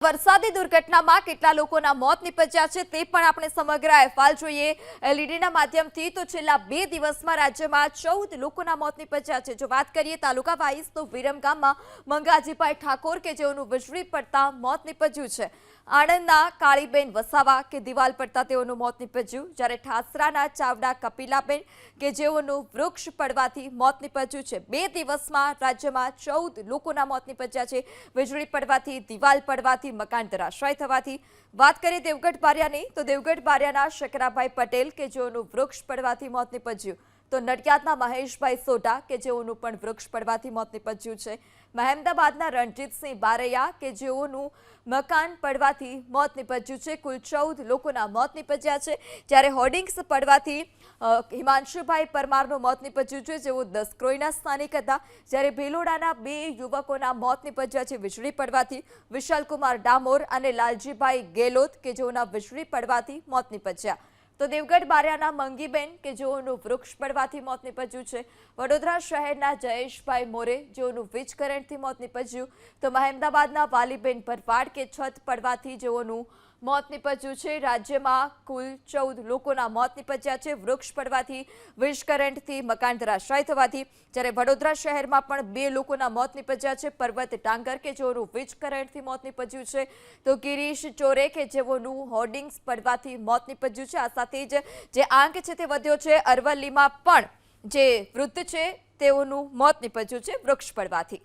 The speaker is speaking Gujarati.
વરસાદી દુર્ઘટનામાં કેટલા લોકોના મોત નિપજ્યા છે તે પણ આપણે સમગ્ર અહેવાલ જોઈએ એલઈડીના માધ્યમથી તો છેલ્લા 2 દિવસમાં રાજ્યમાં 14 લોકોના મોત નિપજ્યા છે। જો વાત કરીએ તાલુકા વાઇઝ તો વિરમગામમાં મંગાજીભાઈ ઠાકોર કે જેઓનું વીજળી પડતા મોત નિપજ્યું છે। આણંદના કાળીબેન વસાવા કે દિવાલ પડતા તેઓનું મોત નિપજ્યું, જ્યારે ઠાસરાના ચાવડા કપિલાબેન કે જેઓનું વૃક્ષ પડવાથી મોત નિપજ્યું છે। 2 દિવસમાં રાજ્યમાં 14 લોકોના મોત નિપજ્યા છે। વીજળી પડવાથી, દિવાલ પડવાથી, મકાન ધરાશાયી થવાથી। વાત કરીએ દેવગઢ બારિયાની તો દેવગઢ બારિયાના શકરાભાઈ પટેલ કે જેઓનું વૃક્ષ પડવાથી મોત નિપજ્યું, તો નડિયાદના મહેશભાઈ સોઢા કે જેઓનું પણ વૃક્ષ પડવાથી મોત નિપજ્યું છે। મહેમદાબાદના રણજીતસિંહ બારૈયા કે જેઓનું મકાન પડવાથી મોત નિપજ્યું છે। કુલ 14 લોકોના મોત નિપજ્યા છે, જ્યારે હોર્ડિંગ્સ પડવાથી હિમાંશુભાઈ પરમારનું મોત નિપજ્યું છે, જેઓ દસક્રોઈના સ્થાનિક હતા, જ્યારે ભેલોડાના 2 યુવકોના મોત નિપજ્યા છે વીજળી પડવાથી। વિશાલકુમાર ડામોર અને લાલજીભાઈ ગેલોત કે જેઓના વીજળી પડવાથી મોત નિપજ્યા। તો દેવગઢ બારિયાના મંગીબેન કે જેઓનું વૃક્ષ પડવાથી મોત નિપજ્યું છે। વડોદરા શહેરના જયેશભાઈ મોરે જેઓનું વીજ કરંટથી મોત નિપજ્યું, તો મહેમદાબાદના વાલીબેન ભરવાડ કે છત પડવાથી જેઓનું મોત નિપજ્યું છે। રાજ્યમાં કુલ 14 લોકોના મોત નિપજ્યા છે વૃક્ષ પડવાથી, વીજ કરંટથી, મકાન ધરાશાયી થવાથી, જ્યારે વડોદરા શહેરમાં પણ 2 લોકોના મોત નિપજ્યા છે। પર્વત ડાંગર કે જેઓનું વીજ કરંટથી મોત નિપજ્યું છે, તો ગિરીશ ચોરે કે જેઓનું હોર્ડિંગ્સ પડવાથી મોત નિપજ્યું છે। આ સાથે જ જે આંક છે તે વધ્યો છે। અરવલ્લીમાં પણ જે વૃદ્ધ છે તેઓનું મોત નિપજ્યું છે વૃક્ષ પડવાથી।